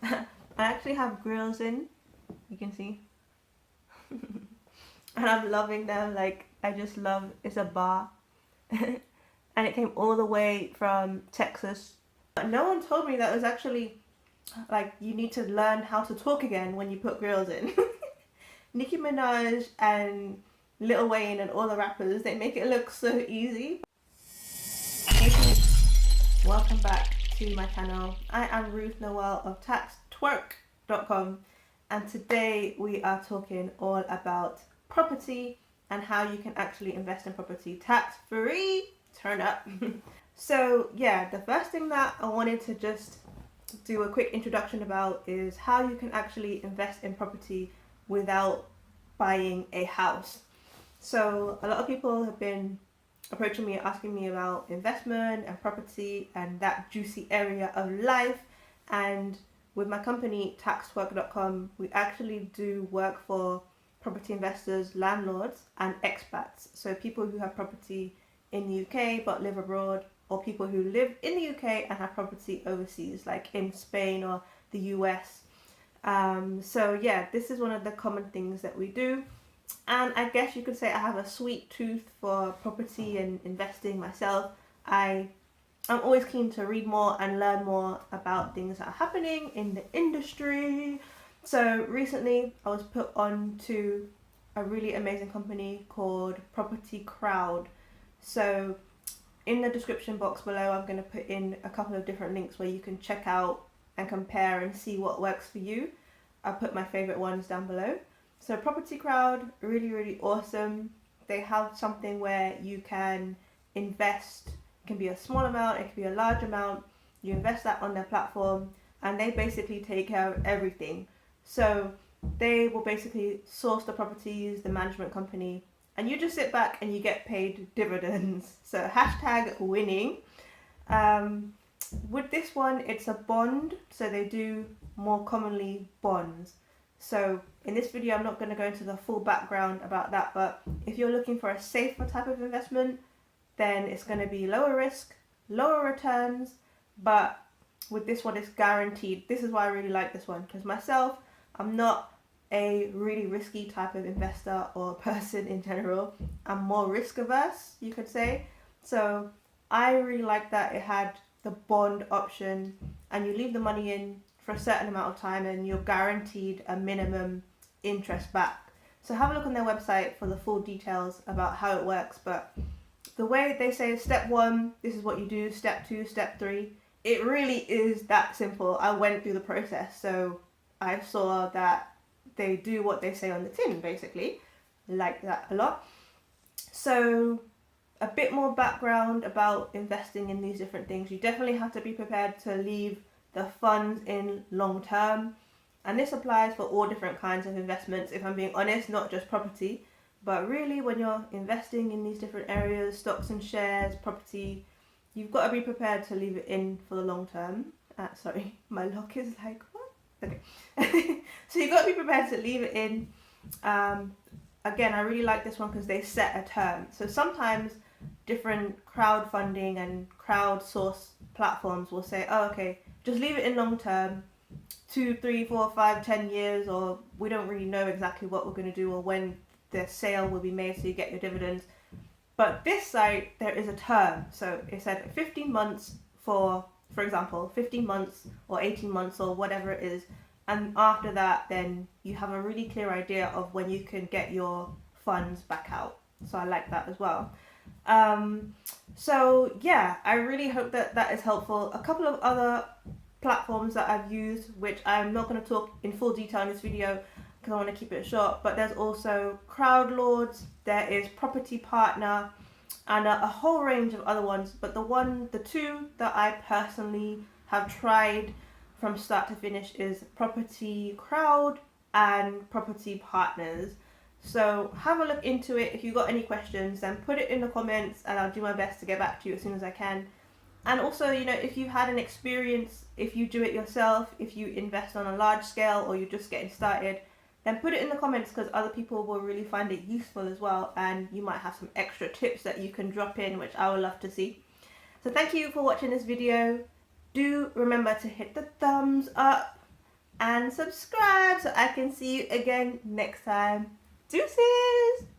I actually have grills in, you can see. And I'm loving them. Like, I just love, it's a bar. And it came all the way from Texas. But no one told me that it was actually like you need to learn how to talk again when you put grills in. Nicki Minaj and Lil Wayne and all the rappers, they make it look so easy. Welcome back to my channel. I am Ruth Noel of TaxTwerk.com, and today we are talking all about property and how you can actually invest in property tax free. Turn up. So yeah, the first thing that I wanted to just do a quick introduction about is how you can actually invest in property without buying a house. So a lot of people have been approaching me, asking me about investment and property and that juicy area of life. And with my company taxtwerk.com, we actually do work for property investors, landlords and expats. So people who have property in the UK but live abroad, or people who live in the UK and have property overseas, like in Spain or the US. So yeah, this is one of the common things that we do. And I guess you could say I have a sweet tooth for property and investing myself. I'm always keen to read more and learn more about things that are happening in the industry. So recently I was put on to a really amazing company called Property Crowd. So in the description box below, I'm going to put in a couple of different links where you can check out and compare and see what works for you. I'll put my favorite ones down below. So Property Crowd, really, really awesome. They have something where you can invest. It can be a small amount, it can be a large amount. You invest that on their platform and they basically take care of everything. So they will basically source the properties, the management company, and you just sit back and you get paid dividends. So hashtag winning. With this one, it's a bond. So they do more commonly bonds. So in this video, I'm not going to go into the full background about that, but if you're looking for a safer type of investment, then it's going to be lower risk, lower returns, but with this one, it's guaranteed. This is why I really like this one, because myself, I'm not a really risky type of investor or person in general. I'm more risk averse, you could say. So I really like that it had the bond option and you leave the money in for a certain amount of time and you're guaranteed a minimum interest back. So have a look on their website for the full details about how it works. But the way they say step 1, this is what you do, step 2, step 3, it really is that simple. I went through the process, so I saw that they do what they say on the tin, basically. Like that a lot. So a bit more background about investing in these different things. You definitely have to be prepared to leave the funds in long term, and this applies for all different kinds of investments, if I'm being honest, not just property, but really when you're investing in these different areas, stocks and shares, property, you've got to be prepared to leave it in for the long term. Sorry, my lock is like, what? Okay. So you've got to be prepared to leave it in. Again, I really like this one because they set a term. So sometimes different crowdfunding and crowdsource platforms will say, oh, okay, just leave it in long term, 2, 3, 4, 5, 10 years, or we don't really know exactly what we're going to do or when the sale will be made so you get your dividends. But this site, there is a term. So it said 15 months for example, 15 months or 18 months or whatever it is. And after that, then you have a really clear idea of when you can get your funds back out. So I like that as well. So yeah, I really hope that that is helpful. A couple of other platforms that I've used, which I'm not going to talk in full detail in this video because I want to keep it short, but there's also Crowdlords, there is Property Partner, and a whole range of other ones. But the two that I personally have tried from start to finish is Property Crowd and Property Partners. So have a look into it. If you've got any questions, then put it in the comments and I'll do my best to get back to you as soon as I can. And also, you know, if you've had an experience, if you do it yourself, if you invest on a large scale or you're just getting started, then put it in the comments because other people will really find it useful as well, and you might have some extra tips that you can drop in, which I would love to see. So thank you for watching this video. Do remember to hit the thumbs up, and subscribe so I can see you again next time. Deuces!